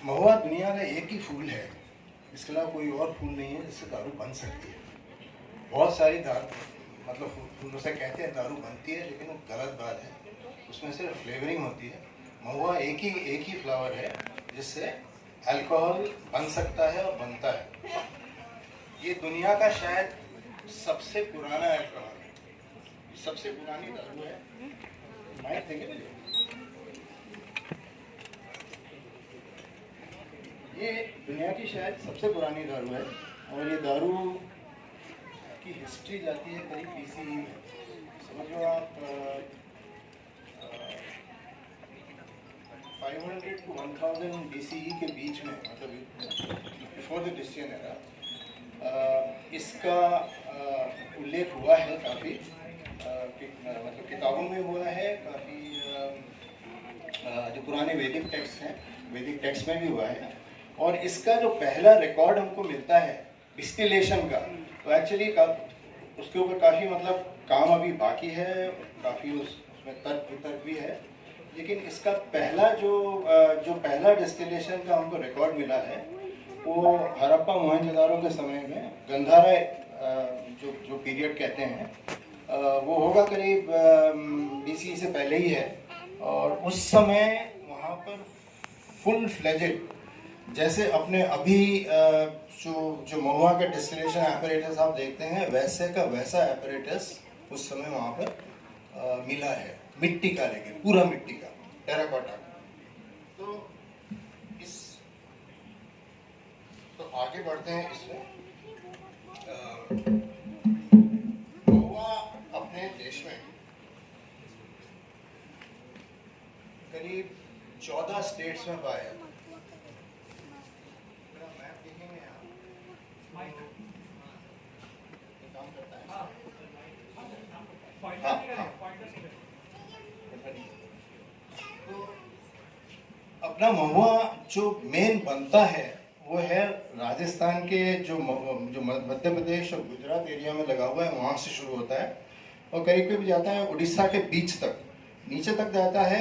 महुआ दुनिया का एक ही फूल है, इसके अलावा कोई और फूल नहीं है जिससे दारू बन सकती है। बहुत सारी मतलब फूलों से कहते हैं दारू बनती है, लेकिन वो गलत बात है। उसमें सिर्फ फ्लेवरिंग होती है। महुआ एक ही फ्लावर है जिससे अल्कोहल बन सकता है और बनता है। ये दुनिया का शायद सबसे पुराना अल्कोहल है, सबसे पुरानी दारू है। माइक देंगे मुझे? ये दुनिया की शायद सबसे पुरानी दारू है और ये दारू की हिस्ट्री जाती है करीब BCE में। समझ लो आप 500 to 1000 BCE के बीच में, मतलब बिफोर द क्रिश्चियन एरा, इसका उल्लेख हुआ है काफ़ी, मतलब किताबों में हुआ है काफ़ी। जो पुराने वैदिक टेक्स्ट हैं, वैदिक टेक्स्ट में भी हुआ है। और इसका जो पहला रिकॉर्ड हमको मिलता है डिस्टिलेशन का, तो एक्चुअली उसके ऊपर काफ़ी मतलब काम अभी बाकी है, काफ़ी उसमें तर्क वितर्क भी है। लेकिन इसका पहला जो पहला डिस्टिलेशन का हमको रिकॉर्ड मिला है वो हड़प्पा मोहनजोदारो के समय में, गंधारा जो पीरियड कहते हैं, वो होगा करीब BCE से पहले ही है। और उस समय वहाँ पर फुल फ्लेजेड, जैसे अपने अभी जो महुआ का डिस्टिलेशन एपरेटस आप देखते हैं, वैसे का वैसा एपरेटस उस समय वहाँ पर मिला है, मिट्टी का, लेकिन पूरा मिट्टी का, टेराकोटा का। तो आगे बढ़ते हैं इसमें। महुआ अपने देश में करीब 14 स्टेट्स में पाया जाता है। अपना महुआ जो मेन बनता है वो है राजस्थान के जो मध्य प्रदेश और गुजरात एरिया में लगा हुआ है, वहाँ से शुरू होता है और करीब करीब जाता है उड़ीसा के बीच तक, नीचे तक जाता है।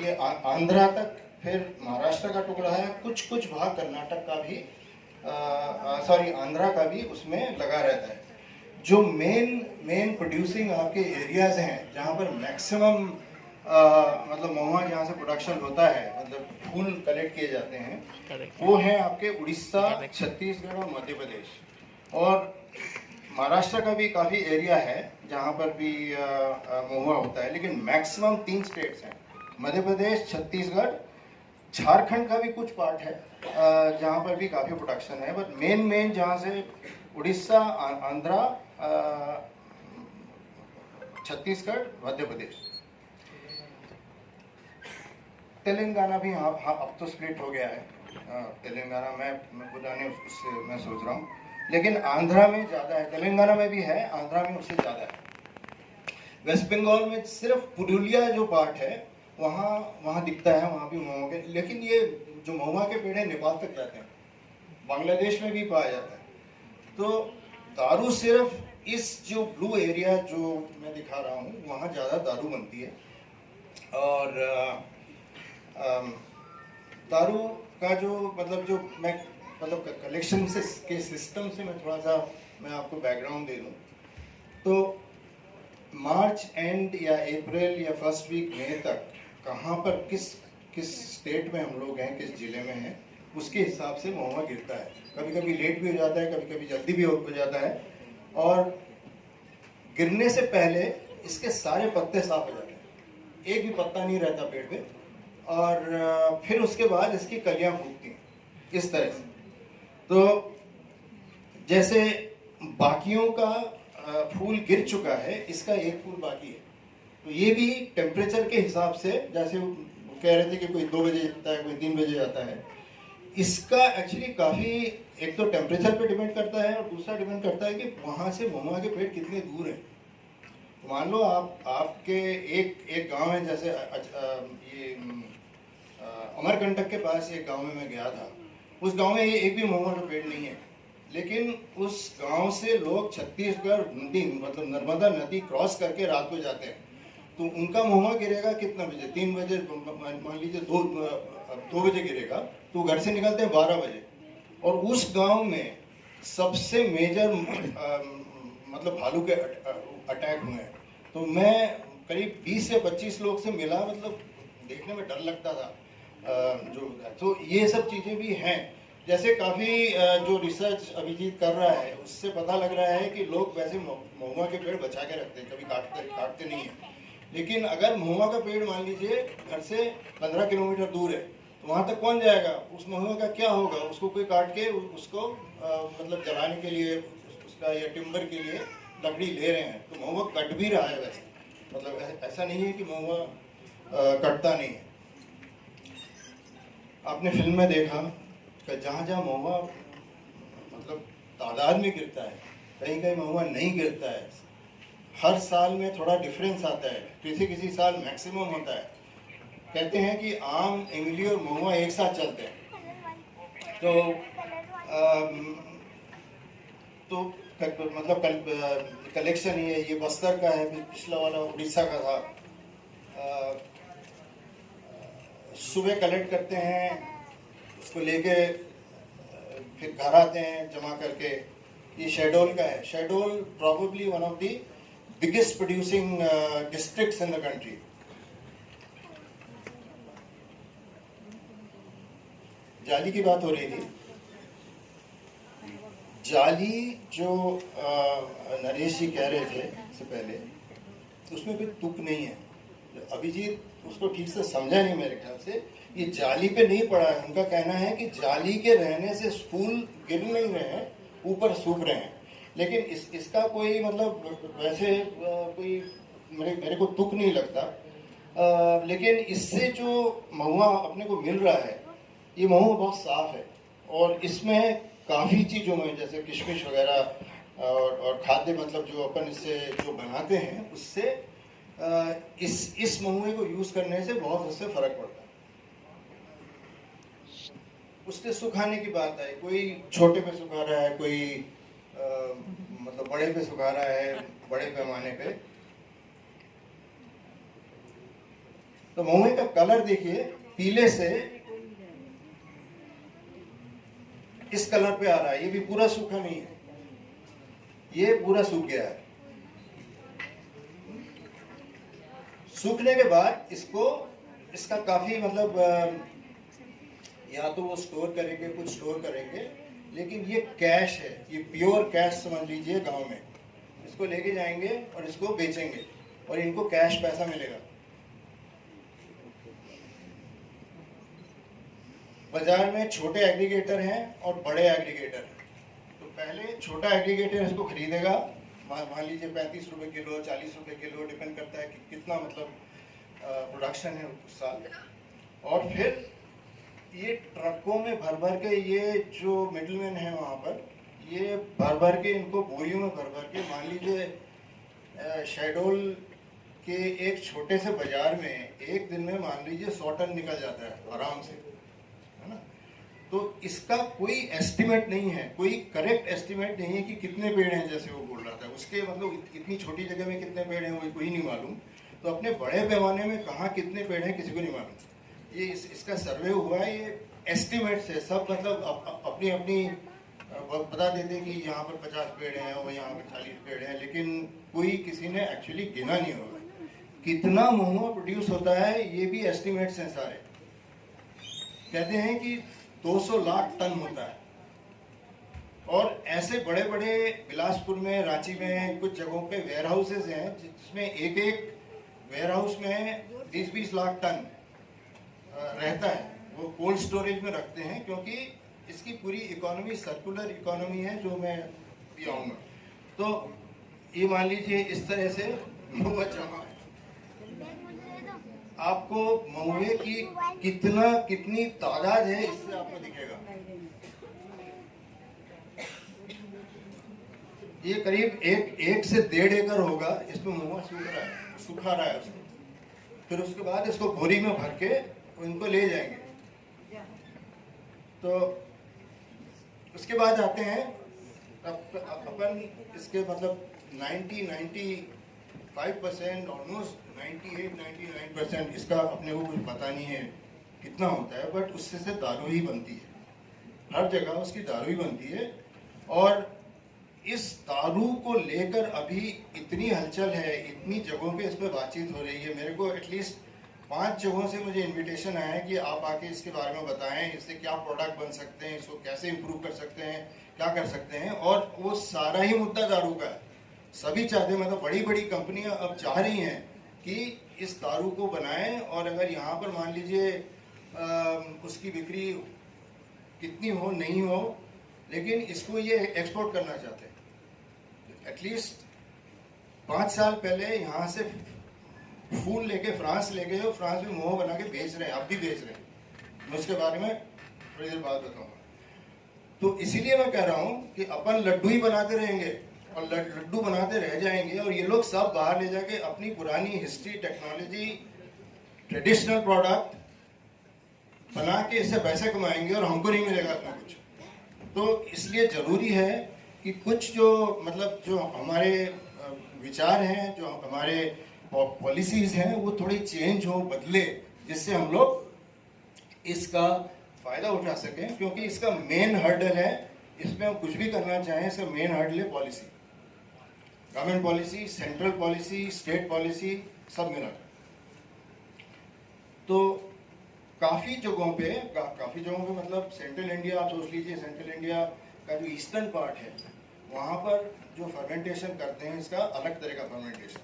ये आंध्रा तक, फिर महाराष्ट्र का टुकड़ा है, कुछ भाग कर्नाटक का भी, आंध्रा का भी उसमें लगा रहता है। जो मेन प्रोड्यूसिंग आपके एरियाज हैं, जहाँ पर मैक्सिमम मतलब महुआ जहाँ से प्रोडक्शन होता है, मतलब फूल कलेक्ट किए जाते हैं, वो है आपके उड़ीसा, छत्तीसगढ़ और मध्य प्रदेश। और महाराष्ट्र का भी काफ़ी एरिया है जहाँ पर भी महुआ होता है, लेकिन मैक्सिमम 3 स्टेट्स हैं, मध्य प्रदेश, छत्तीसगढ़, झारखंड का भी कुछ पार्ट है जहाँ पर भी काफ़ी प्रोडक्शन है। बट मेन जहाँ से उड़ीसा, आंध्रा, छत्तीसगढ़, मध्य प्रदेश, तेलंगाना भी अब तो स्प्लिट हो गया है। तेलंगाना में खुदा नहीं, उससे मैं सोच रहा हूँ, लेकिन आंध्रा में ज़्यादा है। तेलंगाना में भी है, आंध्रा में उससे ज़्यादा है। वेस्ट बंगाल में सिर्फ पुरुलिया जो पार्ट है वहाँ दिखता है, वहाँ भी महुआ के। लेकिन ये जो महुआ के पेड़ है नेपाल तक जाते हैं, बांग्लादेश में भी पाया जाता है। तो दारू सिर्फ इस जो ब्लू एरिया जो मैं दिखा रहा हूँ, वहाँ ज़्यादा दारू बनती है। और दारू का जो मतलब कलेक्शन के सिस्टम से मैं थोड़ा सा आपको बैकग्राउंड दे दूँ तो मार्च एंड या अप्रैल या फर्स्ट वीक मई तक कहाँ पर किस स्टेट में हम लोग हैं, किस जिले में हैं, उसके हिसाब से महुआ गिरता है। कभी कभी लेट भी हो जाता है, कभी कभी जल्दी भी हो जाता है। और गिरने से पहले इसके सारे पत्ते साफ हो जाते हैं, एक भी पत्ता नहीं रहता पेड़ पे। और फिर उसके बाद इसकी कलियां फूटती हैं इस तरह से। तो जैसे बाकियों का फूल गिर चुका है, इसका एक फूल बाकी है। तो ये भी टेम्परेचर के हिसाब से, जैसे वो कह रहे थे कि कोई 2 बजे जाता है, कोई 3 बजे जाता है, इसका एक्चुअली काफ़ी, एक तो टेम्परेचर पे डिपेंड करता है और दूसरा डिपेंड करता है कि वहाँ से महुआ के पेड़ कितने दूर हैं। मान लो आपके एक गांव है, जैसे ये अमरकंटक के पास एक गांव में मैं गया था। उस गांव में एक भी महुआ का पेड़ नहीं है, लेकिन उस गांव से लोग छत्तीसगढ़ नदी, मतलब नर्मदा नदी क्रॉस करके रात को जाते हैं। तो उनका महुआ गिरेगा कितना बजे? 3 बजे, मान लीजिए 2 बजे गिरेगा, तो घर से निकलते हैं 12 बजे। और उस गांव में सबसे मेजर मतलब भालू के अटैक हुए हैं। तो मैं करीब 20 या 25 लोग से मिला, मतलब देखने में डर लगता था। जो तो ये सब चीज़ें भी हैं। जैसे काफ़ी जो रिसर्च अभिजीत कर रहा है उससे पता लग रहा है कि लोग वैसे महुआ के पेड़ बचा के रखते हैं, कभी काटते नहीं हैं। लेकिन अगर महुआ का पेड़ मान लीजिए घर से 15 किलोमीटर दूर है, तो वहाँ तक कौन जाएगा? उस महुआ का क्या होगा? उसको कोई काट के उसको मतलब जलाने के लिए, उसका या टिम्बर के लिए लकड़ी ले रहे हैं, तो महुआ कट भी रहा है वैसे। मतलब ऐसा नहीं है कि महुआ कटता नहीं है। आपने फिल्म में देखा कि जहाँ जहाँ महुआ मतलब तादाद में गिरता है, कहीं कहीं महुआ नहीं गिरता है। हर साल में थोड़ा डिफरेंस आता है, किसी साल मैक्सिमम होता है। कहते हैं कि आम, इमली और महुआ एक साथ चलते हैं। तो मतलब कलेक्शन ये बस्तर का है, पिछला वाला उड़ीसा का था। सुबह कलेक्ट करते हैं, उसको लेके फिर घर आते हैं जमा करके। ये शहडोल का है। Shahdol probably one of the biggest producing districts in the country. जाली की बात हो रही थी। जाली जो नरेश जी कह रहे थे इससे पहले, उसमें कोई तुक नहीं है। अभिजीत उसको ठीक से समझा नहीं मेरे ख्याल से। ये जाली पे नहीं पड़ा है। उनका कहना है कि जाली के रहने से फूल गिर नहीं रहे हैं, ऊपर सूख रहे हैं। लेकिन इसका कोई मतलब वैसे कोई मेरे को तुक नहीं लगता। लेकिन इससे जो महुआ अपने को मिल रहा है, ये महुआ बहुत साफ है और इसमें काफ़ी चीज़ों में जैसे किशमिश वगैरह और खाद्य मतलब जो अपन इससे जो बनाते हैं, उससे इस महुए को यूज़ करने से बहुत उससे फ़र्क पड़ता है। उसके सुखाने की बात है, कोई छोटे पे सुखा रहा है, कोई मतलब बड़े पे सुखा रहा है, बड़े पैमाने पे। तो महुए का कलर देखिए, पीले से इस कलर पे आ रहा है। ये भी पूरा सूखा नहीं है, ये पूरा सूख गया है। सूखने के बाद इसका काफी मतलब या तो वो स्टोर करेंगे, कुछ स्टोर करेंगे, लेकिन ये कैश है, ये प्योर कैश समझ लीजिए। गांव में इसको लेके जाएंगे और इसको बेचेंगे और इनको कैश पैसा मिलेगा। बाजार में छोटे एग्रीगेटर हैं और बड़े एग्रीगेटर हैं। तो पहले छोटा एग्रीगेटर इसको खरीदेगा, मान लीजिए 35 रुपए किलो, 40 रुपए किलो, डिपेंड करता है कि कितना मतलब प्रोडक्शन है उस साल। और फिर ये ट्रकों में भर भर के, ये जो मिडलमैन है वहाँ पर, ये भर भर के इनको बोरियों में भर भर के, मान लीजिए शहडोल के एक छोटे से बाजार में एक दिन में मान लीजिए 100 टन निकल जाता है आराम से, है ना। तो इसका कोई एस्टिमेट नहीं है, कोई करेक्ट एस्टिमेट नहीं है कि कितने पेड़ हैं, जैसे वो बोल रहा था। उसके मतलब इतनी छोटी जगह में कितने पेड़ हैं वो कोई नहीं मालूम। तो अपने बड़े पैमाने में कहाँ कितने पेड़ हैं किसी को नहीं मालूम। ये इसका सर्वे हुआ है, ये एस्टिमेट से सब मतलब अपनी अपनी बता देते हैं कि यहाँ पर 50 पेड़ हैं और यहाँ पर 40 पेड़ हैं, लेकिन कोई किसी ने एक्चुअली गिना नहीं होगा। कितना महुआ प्रोड्यूस होता है ये भी एस्टिमेट्स हैं सारे। कहते हैं कि 200 लाख टन होता है। और ऐसे बड़े बड़े बिलासपुर में, रांची में कुछ जगहों पे वेयर हाउसेज हैं जिसमें एक वेयर हाउस में 20-20 लाख टन रहता है। वो कोल्ड स्टोरेज में रखते हैं क्योंकि इसकी पूरी इकोनॉमी सर्कुलर इकोनॉमी है, जो मैं भी आऊँगा। तो ये मान लीजिए इस तरह से महुआ जमा है। आपको महुए की कितनी तादाद है इससे आपको दिखेगा। ये करीब 1 से 1.5 एकड़ होगा। इसमें महुआ सुखा रहा है उसको। फिर उसके बाद इसको बोरी में भर के उनको ले जाएंगे। तो उसके बाद आते हैं अपन इसके मतलब 90 95% ऑलमोस्ट 98-99% इसका अपने को कुछ पता नहीं है कितना होता है, बट उससे से दारू ही बनती है, हर जगह उसकी दारू ही बनती है। और इस दारू को लेकर अभी इतनी हलचल है, इतनी जगहों पे इस पर बातचीत हो रही है। मेरे को एटलीस्ट 5 जगहों से मुझे इनविटेशन आया है कि आप आके इसके बारे में बताएं, इससे क्या प्रोडक्ट बन सकते हैं, इसको कैसे इम्प्रूव कर सकते हैं, क्या कर सकते हैं। और वो सारा ही मुद्दा दारू का है। सभी चाहते हैं, मतलब बड़ी बड़ी कंपनियां अब चाह रही हैं कि इस दारू को बनाएं, और अगर यहाँ पर मान लीजिए उसकी बिक्री कितनी हो नहीं हो, लेकिन इसको ये एक्सपोर्ट करना चाहते हैं। एटलीस्ट 5 साल पहले यहाँ से फूल लेके फ्रांस ले गए, और फ्रांस में मोह बना के बेच रहे हैं, अब भी बेच रहे हैं। मैं उसके बारे में थोड़ी देर बाद बताऊंगा। तो इसीलिए मैं कह रहा हूँ कि अपन लड्डू ही बनाते रहेंगे और लड्डू बनाते रह जाएंगे, और ये लोग सब बाहर ले जाके अपनी पुरानी हिस्ट्री, टेक्नोलॉजी, ट्रेडिशनल प्रोडक्ट बना के इससे पैसे कमाएंगे, और हमको नहीं मिलेगा इतना कुछ। तो इसलिए जरूरी है कि कुछ जो मतलब जो हमारे विचार हैं, जो हमारे पॉलिसीज हैं, वो थोड़ी चेंज हो, बदले, जिससे हम लोग इसका फायदा उठा सकें। क्योंकि इसका मेन हर्डल है, इसमें हम कुछ भी करना चाहें, इसका मेन हर्डल है policy, government policy, central policy, state policy, सब मिला। तो काफ़ी जगहों पे मतलब सेंट्रल इंडिया, आप सोच लीजिए सेंट्रल इंडिया का जो ईस्टर्न पार्ट है, वहाँ पर जो फर्मेंटेशन करते हैं, इसका अलग तरह का फर्मेंटेशन।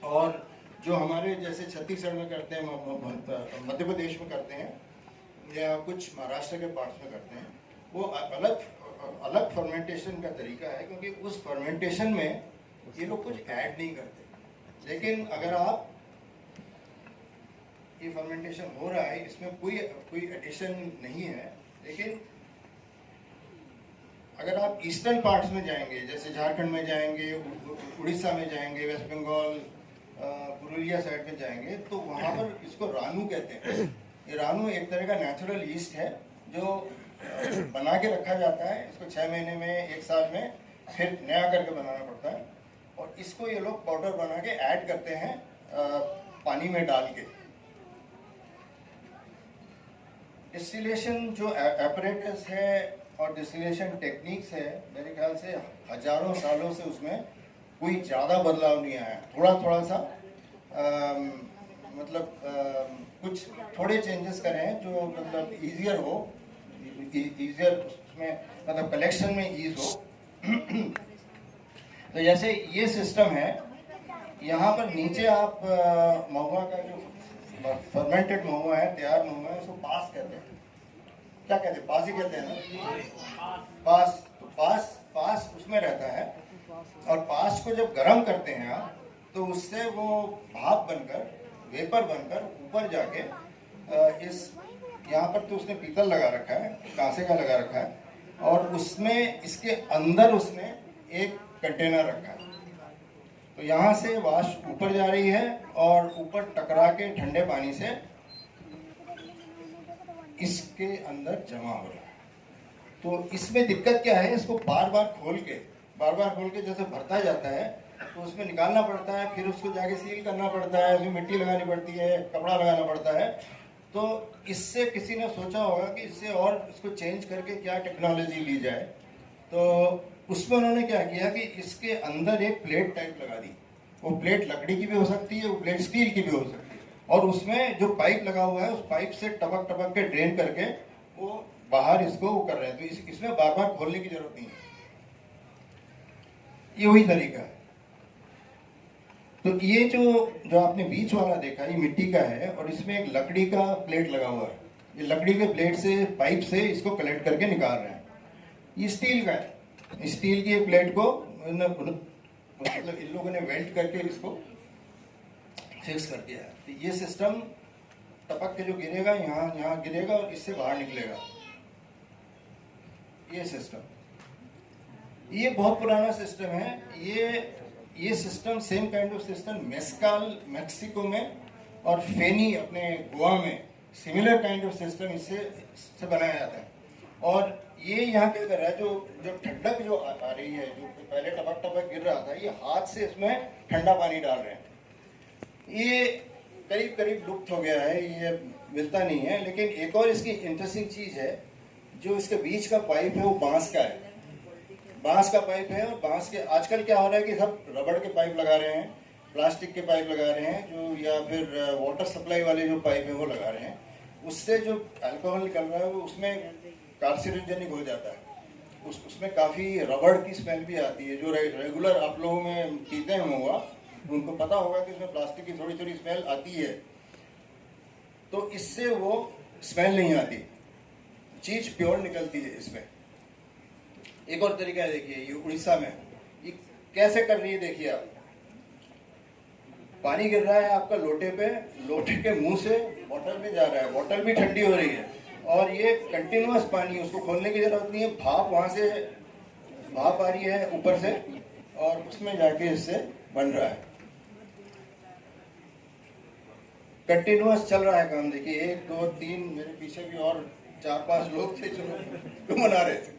और जो हमारे जैसे छत्तीसगढ़ में करते हैं, मध्य प्रदेश में करते हैं, या कुछ महाराष्ट्र के पार्ट्स में करते हैं, वो अलग फर्मेंटेशन का तरीका है। क्योंकि उस फर्मेंटेशन में ये लोग कुछ ऐड नहीं करते। लेकिन अगर आप ये फर्मेंटेशन हो रहा है, इसमें कोई एडिशन नहीं है, लेकिन अगर आप ईस्टर्न पार्ट्स में जाएंगे, जैसे झारखंड में जाएंगे, उड़ीसा में जाएंगे, वेस्ट बंगाल, पुरुलिया साइड में जाएंगे, तो वहाँ पर इसको रानू कहते हैं। ये रानू एक तरह का नेचुरल ईस्ट है, जो बना के रखा जाता है। इसको 6 महीने में, 1 साल में फिर नया करके बनाना पड़ता है, और इसको ये लोग पाउडर बना के ऐड करते हैं पानी में डाल के। डिस्टिलेशन जो एपरेटस है और डिस्टिलेशन टेक्निक्स है, मेरे ख्याल से हजारों सालों से उसमें कोई ज़्यादा बदलाव नहीं आया। थोड़ा सा कुछ थोड़े चेंजेस करे हैं, जो मतलब ईजियर हो, ईजियर उसमें मतलब कलेक्शन में ईज हो। तो जैसे ये सिस्टम है, यहाँ पर नीचे आप महुआ का जो फर्मेंटेड महुआ है, तैयार महुआ है, उसको पास कहते हैं। क्या कहते हैं? पास ही कहते हैं ना, पास। तो पास उसमें रहता है, और पास को जब गर्म करते हैं आप, तो उससे वो भाप बनकर, वेपर बनकर ऊपर जाके इस यहाँ पर तो उसने पीतल लगा रखा है, कांसे का लगा रखा है, और उसमें इसके अंदर उसने एक कंटेनर रखा है। तो यहाँ से वाष्प ऊपर जा रही है, और ऊपर टकरा के ठंडे पानी से इसके अंदर जमा हो रहा है। तो इसमें दिक्कत क्या है, इसको बार बार खोल के जैसे भरता जाता है, तो उसमें निकालना पड़ता है, फिर उसको जाके सील करना पड़ता है, उसमें मिट्टी लगानी पड़ती है, कपड़ा लगाना पड़ता है। तो इससे किसी ने सोचा होगा कि इससे और इसको चेंज करके क्या टेक्नोलॉजी ली जाए। तो उसमें उन्होंने क्या किया कि इसके अंदर एक प्लेट टाइप लगा दी। वो प्लेट लकड़ी की भी हो सकती है, वो प्लेट स्टील की भी हो सकती है, और उसमें जो पाइप लगा हुआ है, उस पाइप से टपक के ड्रेन करके वो बाहर इसको वो कर रहे हैं। तो इसमें बार बार खोलने की जरूरत नहीं है, ये वही तरीका है। तो ये जो आपने बीच वाला देखा, ये मिट्टी का है, और इसमें एक लकड़ी का प्लेट लगा हुआ है। ये लकड़ी के प्लेट से, पाइप से इसको कलेक्ट करके निकाल रहे हैं। ये स्टील का है। स्टील की प्लेट को मतलब इन लोगों ने वेल्ड करके इसको फिक्स कर दिया है। तो ये सिस्टम टपक के जो गिरेगा, यहाँ गिरेगा और इससे बाहर निकलेगा। ये सिस्टम, ये बहुत पुराना सिस्टम है। ये system same kind of system mezcal Mexico में, और फेनी अपने गोवा में सिमिलर काइंड ऑफ सिस्टम इससे बनाया जाता है। और ये यहाँ क्या कर रहा है, जो जो ठंडक जो आ रही है, जो पहले टपक टपक गिर रहा था, ये हाथ से इसमें ठंडा पानी डाल रहे हैं। ये करीब करीब लुप्त हो गया है, ये मिलता नहीं है। लेकिन एक और इसकी इंटरेस्टिंग चीज़ है, जो इसके बीच का पाइप है वो बांस का है, बांस का पाइप है। और बांस के आजकल क्या हो रहा है कि सब रबड़ के पाइप लगा रहे हैं, प्लास्टिक के पाइप लगा रहे हैं, जो या फिर वाटर सप्लाई वाले जो पाइप है वो लगा रहे हैं। उससे जो अल्कोहल निकल रहा है वो उसमें कार्सिनोजेनिक हो जाता है, उसमें काफ़ी रबड़ की स्मेल भी आती है। जो रेगुलर आप लोगों में पीते हैं होगा, उनको पता होगा कि उसमें प्लास्टिक की थोड़ी थोड़ी स्मेल आती है। तो इससे वो स्मेल नहीं आती, चीज़ प्योर निकलती है इसमें। एक और तरीका है, देखिए ये उड़ीसा में ये कैसे कर रही है। देखिए आप, पानी गिर रहा है आपका लोटे पे, लोटे के मुंह से बोतल में जा रहा है, बोतल भी ठंडी हो रही है, और ये कंटिन्यूअस पानी, उसको खोलने की जरूरत नहीं है। भाप वहां से भाप आ रही है ऊपर से, और उसमें जाके इससे बन रहा है। कंटिन्यूअस चल रहा है काम। देखिए 1 2 3, मेरे पीछे भी और 4 5 लोग थे जो बना रहे थे।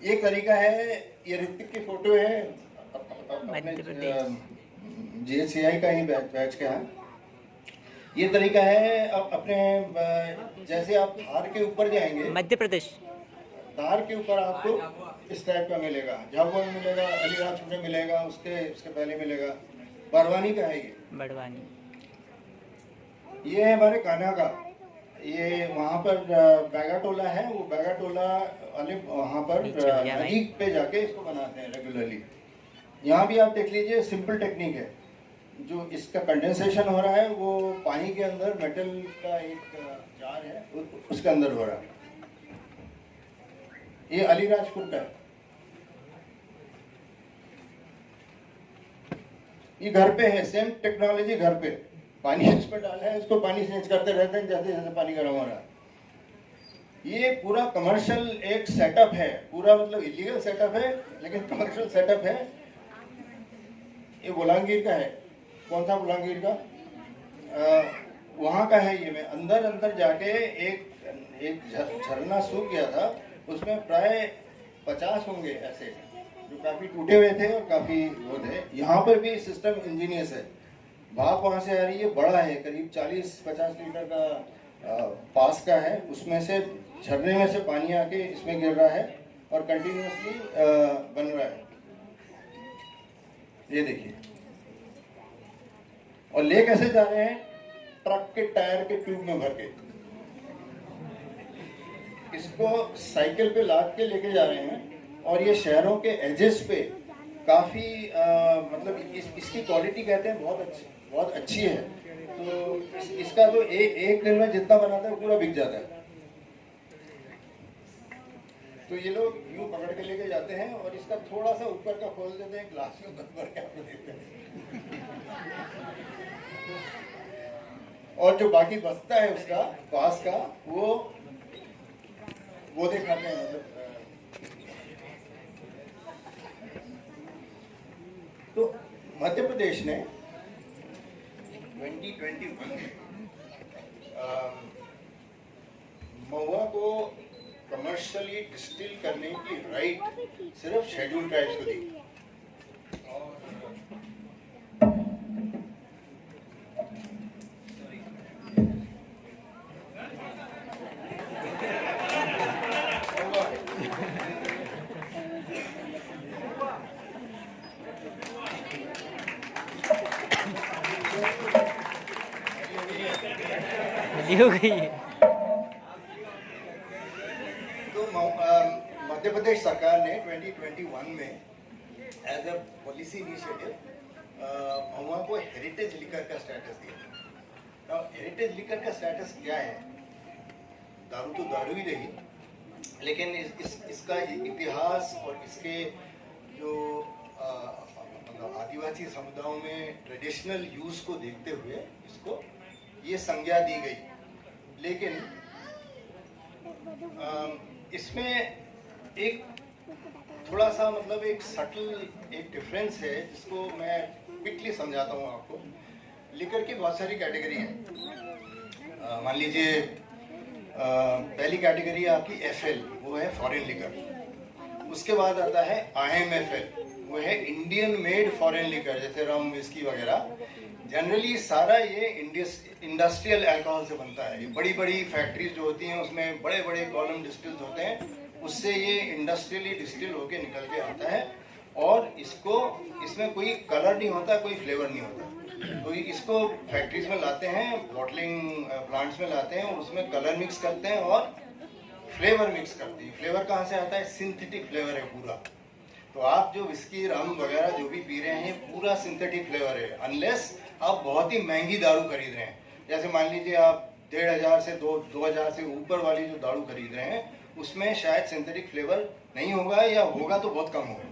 एक तरीका है, ये ऋतिक की फोटो है अपने GHCI का ही बैच का है। ये तरीका है, अब अपने जैसे आप थार के ऊपर जाएंगे, मध्य प्रदेश, थार के ऊपर आपको इस टाइप का मिलेगा, झाबुआ में मिलेगा, अलीराजपुर में मिलेगा, उसके पहले मिलेगा। बड़वानी का है ये, बड़वानी। ये है हमारे कान्हा का। ये वहाँ पर बैगाटोला है, वो बैगाटोला वाले वहाँ पर नदी पे जाके इसको बनाते हैं रेगुलरली। यहाँ भी आप देख लीजिए, सिंपल टेक्निक है। जो इसका कंडेंसेशन हो रहा है वो पानी के अंदर मेटल का एक जार है, उसके अंदर हो रहा है। ये अलीराजपुर का है। ये घर पे है, सेम टेक्नोलॉजी घर पे। पानी इस पर डाला है, इसको पानी चेंज करते रहते हैं जैसे जैसे पानी गर्म हो रहा है। ये पूरा कमर्शियल एक सेटअप है, पूरा मतलब इलीगल सेटअप है लेकिन कमर्शियल सेटअप है। ये बोलांगीर का है। कौन सा बोलांगीर का? वहाँ का है ये। मैं अंदर जाके एक झरना सूख गया था, उसमें प्राय 50 होंगे ऐसे जो काफी टूटे हुए थे और काफी वो थे। यहाँ पर भी सिस्टम इंजीनियस है। भाप वहाँ से आ रही है, बड़ा है, करीब 40-50 लीटर का पास का है। उसमें से झरने में से पानी आके इसमें गिर रहा है और कंटिन्यूसली बन रहा है। ये देखिए, और ले कैसे जा रहे हैं? ट्रक के टायर के ट्यूब में भर के इसको साइकिल पे लाद के लेके जा रहे हैं। और ये शहरों के एजेस पे काफी मतलब इसकी क्वालिटी कहते हैं बहुत अच्छी है। तो इसका तो एक दिन में जितना बनाता है पूरा बिक जाता है। तो ये लोग यूं पकड़ के लेके जाते हैं और इसका थोड़ा सा ऊपर का खोल देते हैं, ग्लास में भर के आपको देते हैं। और जो बाकी बचता है उसका पास का, वो दिखाते हैं। मतलब तो मध्य प्रदेश ने 2021 में महुआ को कमर्शियली डिस्टिल करने की राइट सिर्फ शेड्यूल ट्राइब्स को दी। हो गई। तो मध्य प्रदेश सरकार ने 2021 में एज अ पॉलिसी इनिशिएटिव महुआ को हेरिटेज लिकर का स्टेटस दिया। तो हेरिटेज लिकर का स्टेटस क्या है? दारू तो दारू ही रही, लेकिन इसका इतिहास और इसके जो आदिवासी समुदायों में ट्रेडिशनल यूज को देखते हुए इसको ये संज्ञा दी गई। लेकिन इसमें एक थोड़ा सा मतलब एक सटल एक डिफरेंस है जिसको मैं क्विकली समझाता हूँ आपको। लिकर की बहुत सारी कैटेगरी है। मान लीजिए पहली कैटेगरी है आपकी FL, वो है फॉरेन लिकर। उसके बाद आता है IMFL, वो है इंडियन मेड फॉरेन लिकर, जैसे रम, विस्की वगैरह। जनरली सारा ये इंडस्ट्रियल अल्कोहल से बनता है। ये बड़ी बड़ी फैक्ट्रीज जो होती हैं उसमें बड़े बड़े कॉलम डिस्टिल्स होते हैं, उससे ये इंडस्ट्रियली डिस्टिल होके निकल के आता है। और इसमें कोई कलर नहीं होता, कोई फ्लेवर नहीं होता। तो इसको फैक्ट्रीज में लाते हैं, बॉटलिंग प्लांट्स में लाते हैं, और उसमें कलर मिक्स करते हैं और फ्लेवर मिक्स करते हैं। फ्लेवर कहाँ से आता है? सिंथेटिक फ्लेवर है पूरा। तो आप जो विस्की, रम वगैरह जो भी पी रहे हैं, पूरा सिंथेटिक फ्लेवर है, अनलेस आप बहुत ही महंगी दारू खरीद रहे हैं। जैसे मान लीजिए आप 1500 से 2000 से ऊपर वाली जो दारू खरीद रहे हैं, उसमें शायद सिंथेटिक फ्लेवर नहीं होगा, या होगा तो बहुत कम होगा।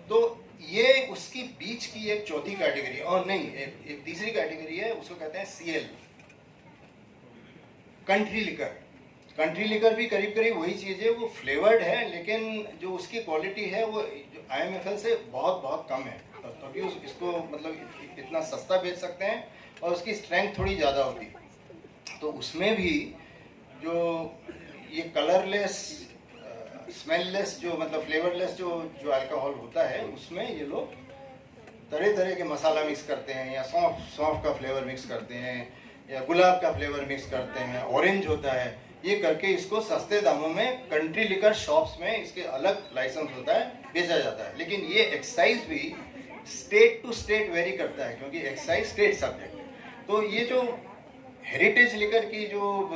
तो ये उसकी बीच की एक चौथी कैटेगरी, और नहीं, एक तीसरी कैटेगरी है, उसको कहते हैं CL, country liquor. Country liquor भी करीब करीब वही चीज़ है, वो फ्लेवर्ड है, लेकिन जो उसकी क्वालिटी है वो IMFL से बहुत बहुत कम है। तभी इसको मतलब इतना सस्ता बेच सकते हैं, और उसकी स्ट्रेंथ थोड़ी ज़्यादा होती है। तो उसमें भी जो ये कलरलेस, स्मेललेस, जो मतलब फ्लेवरलेस जो अल्कोहल होता है, उसमें ये लोग तरह तरह के मसाला मिक्स करते हैं, या सौंफ का फ्लेवर मिक्स करते हैं, या गुलाब का फ्लेवर मिक्स करते हैं, ऑरेंज होता है। ये करके इसको सस्ते दामों में कंट्री लिकर शॉप्स में, इसके अलग लाइसेंस होता है, बेचा जाता है। लेकिन ये एक्साइज भी स्टेट टू स्टेट वेरी करता है, क्योंकि एक्साइज स्टेट सब्जेक्ट है। तो ये जो हेरिटेज लिकर की जो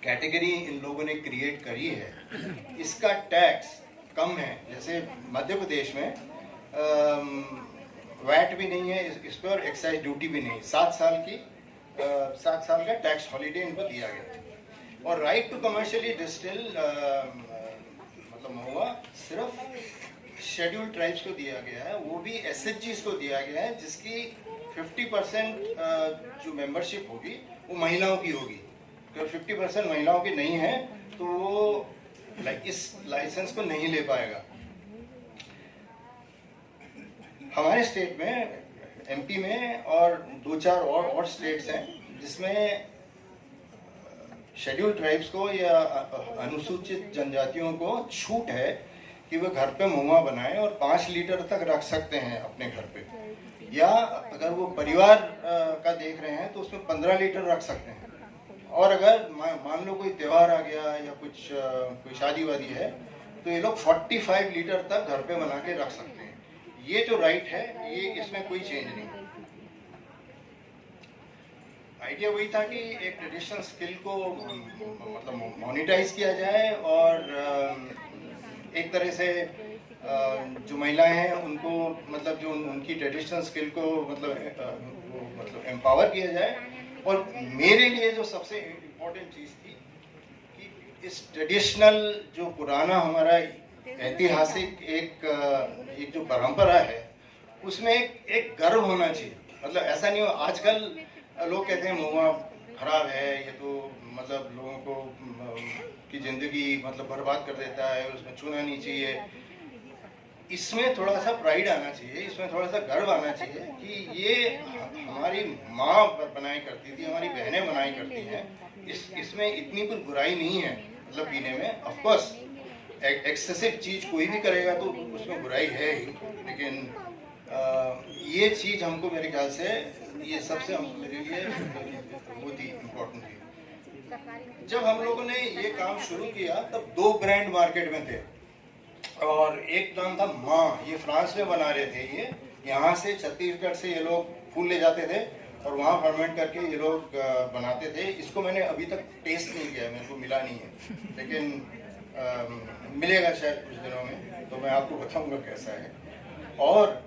कैटेगरी इन लोगों ने क्रिएट करी है, इसका टैक्स कम है। जैसे मध्य प्रदेश में वैट भी नहीं है इस पर, एक्साइज ड्यूटी भी नहीं। 7 साल का टैक्स हॉलीडे इनको दिया गया है। और राइट टू कमर्शियली डिस्टिल मतलब महुआ सिर्फ शेड्यूल ट्राइब्स को दिया गया है, वो भी SHGs को दिया गया है, जिसकी 50% जो मेंबरशिप होगी वो महिलाओं की होगी। अगर 50% महिलाओं की नहीं है तो वो इस लाइसेंस को नहीं ले पाएगा। हमारे स्टेट में, MP में, और 2-4 और स्टेट्स हैं जिसमें शेड्यूल ट्राइब्स को या अनुसूचित जनजातियों को छूट है कि वे घर पे महुआ बनाएं और 5 लीटर तक रख सकते हैं अपने घर पे, या अगर वो परिवार का देख रहे हैं तो उसमें 15 लीटर रख सकते हैं। और अगर मान लो कोई त्यौहार आ गया या कोई शादी वादी है, तो ये लोग 45 लीटर तक घर पे बना के रख सकते हैं। ये जो राइट है, ये इसमें कोई चेंज नहीं। आइडिया वही था कि एक ट्रेडिशनल स्किल को मतलब मोनिटाइज किया जाए, और एक तरह से जो महिलाएं हैं उनको मतलब जो उनकी ट्रेडिशनल स्किल को मतलब एम्पावर किया जाए। और मेरे लिए जो सबसे इम्पोर्टेंट चीज़ थी कि इस ट्रेडिशनल जो पुराना हमारा ऐतिहासिक एक जो परंपरा है, उसमें एक गर्व होना चाहिए। मतलब ऐसा नहीं हो, आजकल लोग कहते हैं महुआ खराब है, ये तो मतलब लोगों को की ज़िंदगी मतलब बर्बाद कर देता है, उसमें छूना नहीं चाहिए। इसमें थोड़ा सा प्राइड आना चाहिए, इसमें थोड़ा सा गर्व आना चाहिए कि ये हमारी माँ बनाई करती थी, हमारी बहनें बनाई करती हैं। इसमें इतनी कुछ बुराई नहीं है मतलब पीने में। ऑफ कोर्स एक्सेसिव चीज़ कोई भी करेगा तो उसमें बुराई है ही, लेकिन ये चीज़ हमको मेरे ख्याल से ये सबसे मेरे लिए बहुत ही इम्पोर्टेंट थी। जब हम लोगों ने ये काम शुरू किया तब 2 ब्रांड मार्केट में थे, और एक नाम था माँ, ये फ्रांस में बना रहे थे। ये यहाँ से छत्तीसगढ़ से ये लोग फूल ले जाते थे और वहाँ फर्मेंट करके ये लोग बनाते थे। इसको मैंने अभी तक टेस्ट नहीं किया, मेरे को मिला नहीं है, लेकिन मिलेगा शायद कुछ दिनों में, तो मैं आपको बताऊंगा कैसा है। और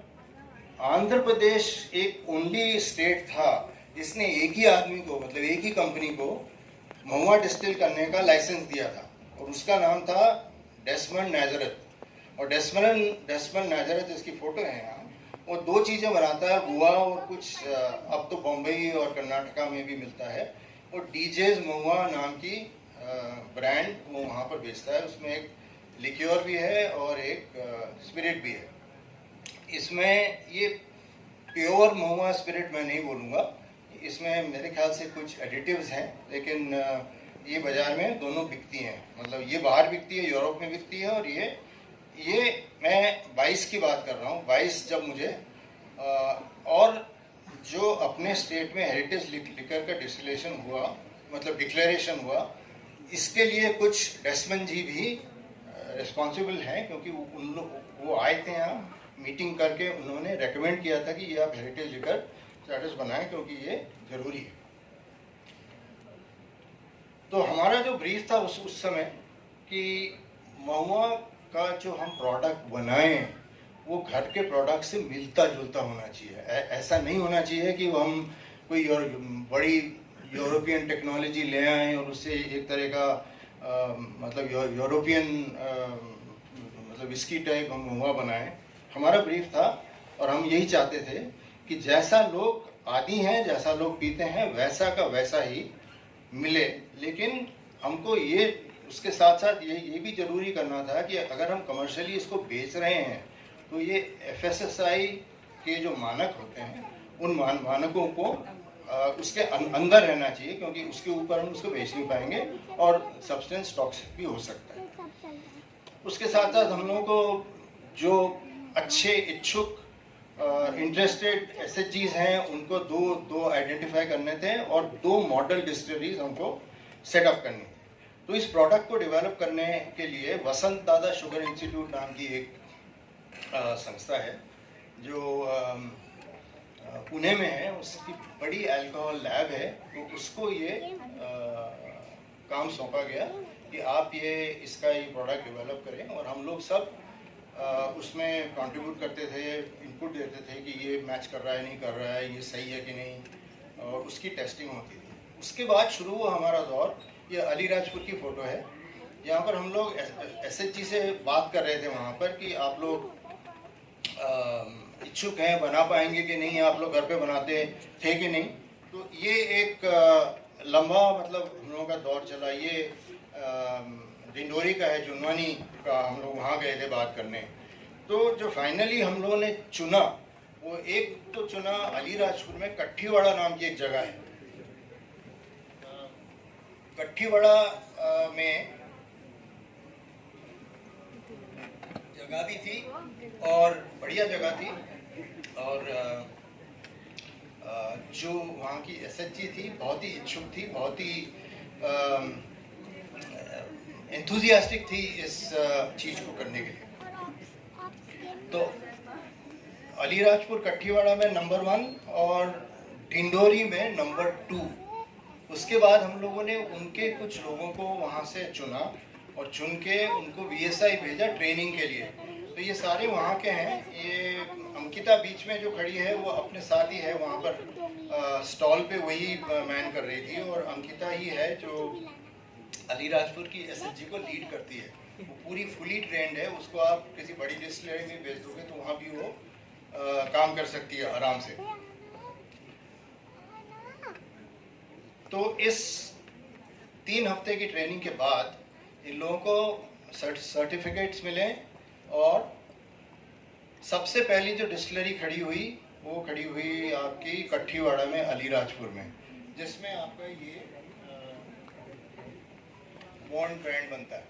आंध्र प्रदेश एक ओनली स्टेट था जिसने एक ही आदमी को मतलब एक ही कंपनी को महुआ डिस्टिल करने का लाइसेंस दिया था, और उसका नाम था डेस्मंड नाज़ारेथ। और डेस्मंड नाज़ारेथ, इसकी फोटो है यहाँ, वो 2 चीज़ें बनाता है, गोवा और कुछ अब तो बम्बई और कर्नाटका में भी मिलता है। और डीजेज महुआ नाम की ब्रांड वो वहाँ पर बेचता है। उसमें एक लिक्योर भी है और एक स्पिरिट भी है। इसमें ये प्योर महुआ स्पिरिट मैं नहीं बोलूँगा, इसमें मेरे ख्याल से कुछ एडिटिव्स हैं, लेकिन ये बाज़ार में दोनों बिकती हैं, मतलब ये बाहर बिकती है, यूरोप में बिकती है, और ये मैं 22 की बात कर रहा हूँ। 22 जब मुझे और जो अपने स्टेट में हेरिटेज लिकर का डिस्टिलेशन हुआ, मतलब डिक्लेरेशन हुआ, इसके लिए कुछ डेस्मन जी भी रिस्पॉन्सिबल हैं, क्योंकि उन लोग वो आए थे यहाँ मीटिंग करके, उन्होंने रेकमेंड किया था कि ये आप हेरिटेज लिकर स्टेटस बनाएं क्योंकि ये ज़रूरी है। तो हमारा जो ब्रीफ था उस समय कि महुआ का जो हम प्रोडक्ट बनाएं वो घर के प्रोडक्ट से मिलता जुलता होना चाहिए। ऐसा नहीं होना चाहिए कि वो हम कोई बड़ी यूरोपियन टेक्नोलॉजी ले आएँ और उससे एक तरह का मतलब यूरोपियन मतलब विस्की टाइप हम महुआ बनाएं। हमारा ब्रीफ था और हम यही चाहते थे कि जैसा लोग आदी हैं, जैसा लोग पीते हैं, वैसा का वैसा ही मिले। लेकिन हमको ये उसके साथ साथ ये भी ज़रूरी करना था कि अगर हम कमर्शियली इसको बेच रहे हैं तो ये FSSAI के जो मानक होते हैं उन मानकों को उसके अंदर रहना चाहिए, क्योंकि उसके ऊपर हम उसको बेच नहीं पाएंगे और सब्सटेंस टॉक्सिक भी हो सकता है। उसके साथ साथ हम लोगों को जो अच्छे इच्छुक इंटरेस्टेड SHGs हैं उनको दो आइडेंटिफाई करने थे और 2 मॉडल डिस्टिलरीज हमको सेटअप करनी थी। तो इस प्रोडक्ट को डेवलप करने के लिए वसंत दादा शुगर इंस्टीट्यूट नाम की एक संस्था है जो पुणे में है, उसकी बड़ी अल्कोहल लैब है। तो उसको ये काम सौंपा गया कि आप इसका ये प्रोडक्ट डेवलप करें, और हम लोग सब उसमें कंट्रीब्यूट करते थे, इनपुट देते थे कि ये मैच कर रहा है नहीं कर रहा है, ये सही है कि नहीं, और उसकी टेस्टिंग होती थी। उसके बाद शुरू हुआ हमारा दौर। ये अलीराजपुर की फ़ोटो है, यहाँ पर हम लोग SHG से बात कर रहे थे वहाँ पर कि आप लोग इच्छुक हैं, बना पाएंगे कि नहीं, आप लोग घर पे बनाते थे कि नहीं। तो ये एक लंबा मतलब हम लोगों का दौर चला। ये डिंडोरी का है, जुनवानी का, हम लोग वहाँ गए थे बात करने। तो जो फाइनली हम लोगों ने चुना वो एक तो चुना अलीराजपुर में कट्ठीवाड़ा नाम की एक जगह है। कट्ठीवाड़ा में जगह भी थी और बढ़िया जगह थी, और जो वहाँ की SHG थी बहुत ही इच्छुक थी, बहुत ही एंथुजियास्टिक थी इस चीज़ को करने के लिए। तो अलीराजपुर कट्ठीवाड़ा में नंबर 1 और डिंडोरी में नंबर 2। उसके बाद हम लोगों ने उनके कुछ लोगों को वहाँ से चुना और चुन के उनको VSI भेजा ट्रेनिंग के लिए। तो ये सारे वहाँ के हैं। ये अंकिता बीच में जो खड़ी है वो अपने साथ ही है, वहाँ पर स्टॉल पे वही मैन कर रही थी, और अंकिता ही है जो अलीराजपुर की SHG को लीड करती है। वो पूरी फुली ट्रेंड है, उसको आप किसी बड़ी डिस्टिलरी में भेज दोगे तो वहाँ भी वो काम कर सकती है आराम से। तो इस 3 हफ्ते की ट्रेनिंग के बाद इन लोगों को सर्टिफिकेट्स मिले, और सबसे पहली जो डिस्टिलरी खड़ी हुई वो खड़ी हुई आपकी कट्ठीवाड़ा में अलीराजपुर में, जिसमें आपका ये बॉन्ड ब्रांड बनता है।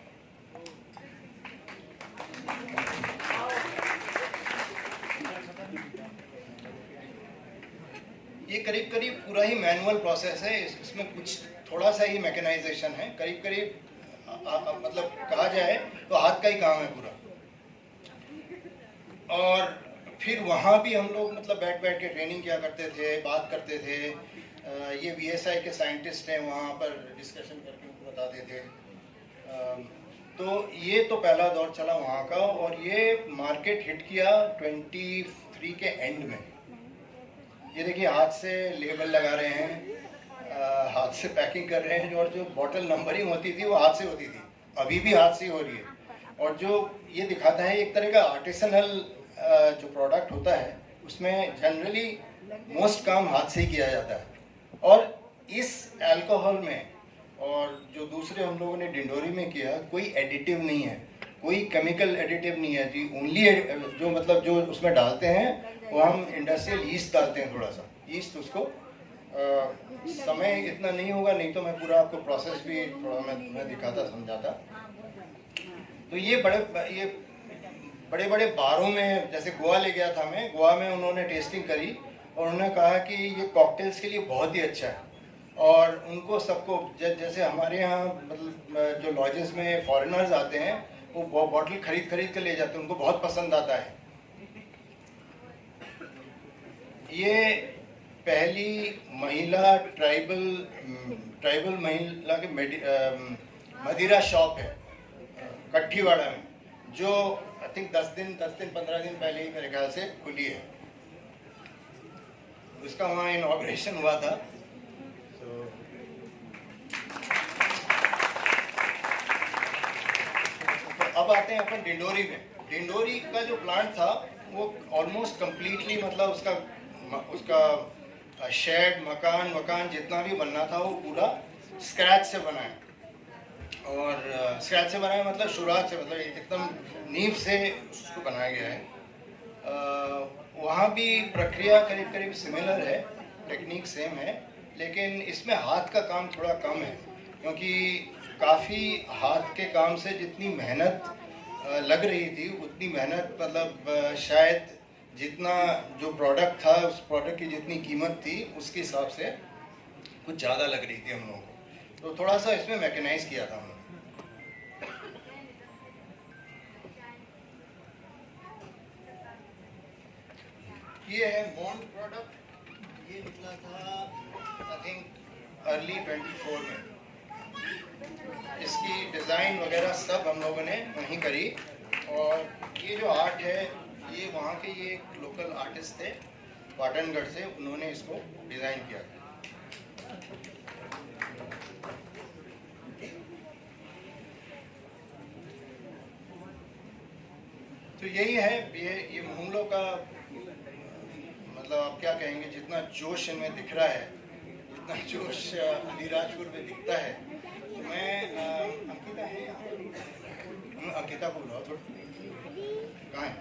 ये करीब करीब पूरा ही मैनुअल प्रोसेस है, इसमें कुछ थोड़ा सा ही मैकेनाइजेशन है। करीब करीब मतलब कहा जाए तो हाथ का ही काम है पूरा। और फिर वहाँ भी हम लोग मतलब बैठ के ट्रेनिंग किया करते थे, बात करते थे। ये VSI के साइंटिस्ट हैं, वहाँ पर डिस्कशन करके उनको बताते थे। तो ये तो पहला दौर चला वहाँ का, और ये मार्केट हिट किया 23 के एंड में। ये देखिए हाथ से लेबल लगा रहे हैं, हाथ से पैकिंग कर रहे हैं, और जो बॉटल नंबरिंग होती थी वो हाथ से होती थी, अभी भी हाथ से हो रही है। और जो ये दिखाता है एक तरह का आर्टिसनल जो प्रोडक्ट होता है उसमें जनरली मोस्ट काम हाथ से ही किया जाता है। और इस अल्कोहल में और जो दूसरे हम लोगों ने डिंडोरी में किया, कोई एडिटिव नहीं है, कोई केमिकल एडिटिव नहीं है जी। ओनली जो मतलब जो उसमें डालते हैं वो हम इंडस्ट्रियल यीस्ट डालते हैं, थोड़ा सा यीस्ट उसको समय इतना नहीं होगा, नहीं तो मैं पूरा आपको प्रोसेस भी थोड़ा मैं दिखाता समझाता। तो ये बड़े बड़े बारों में, जैसे गोवा ले गया था मैं, गोवा में उन्होंने टेस्टिंग करी और उन्होंने कहा कि ये कॉकटेल्स के लिए बहुत ही अच्छा है। और उनको सबको जैसे हमारे यहाँ मतलब जो लॉजेस में फॉरेनर्स आते हैं वो बॉटल खरीद कर ले जाते हैं, उनको बहुत पसंद आता है। ये पहली महिला ट्राइबल महिला के मदिरा शॉप है कट्ठीवाड़ा में, जो आई थिंक 10 दिन 15 दिन पहले ही मेरे ख्याल से खुली है। उसका वहाँ इनॉग्रेशन हुआ था। तो अब आते हैं अपन डिंडोरी में। डिंडोरी का जो प्लांट था वो ऑलमोस्ट कंप्लीटली मतलब उसका शेड मकान जितना भी बनना था वो पूरा स्क्रैच से बना है। और स्क्रैच से बनाया मतलब शुरुआत से, मतलब एकदम नींव से उसको बनाया गया है। वहाँ भी प्रक्रिया करीब सिमिलर है, टेक्निक सेम है, लेकिन इसमें हाथ का काम थोड़ा कम है, क्योंकि काफ़ी हाथ के काम से जितनी मेहनत लग रही थी उतनी मेहनत मतलब शायद जितना जो प्रोडक्ट था उस प्रोडक्ट की जितनी कीमत थी उसके हिसाब से कुछ ज़्यादा लग रही थी हम लोगों को। तो थोड़ा सा इसमें मैकेनाइज किया था हमने। ये है मोन्ड प्रोडक्ट, ये निकला था आई थिंक अर्ली 24 में। इसकी डिज़ाइन वगैरह सब हम लोगों ने वहीं करी। और ये जो आर्ट है ये वहाँ के ये एक लोकल आर्टिस्ट थे पाटनगढ़ से, उन्होंने इसको डिज़ाइन किया था। तो यही है, ये मोहल्लों का मतलब आप क्या कहेंगे, जितना जोश इनमें दिख रहा है, जितना जोश अलीराजपुर में दिखता है। तो मैं अंकिता है, अंकिता को बुलाओ, कहाँ है?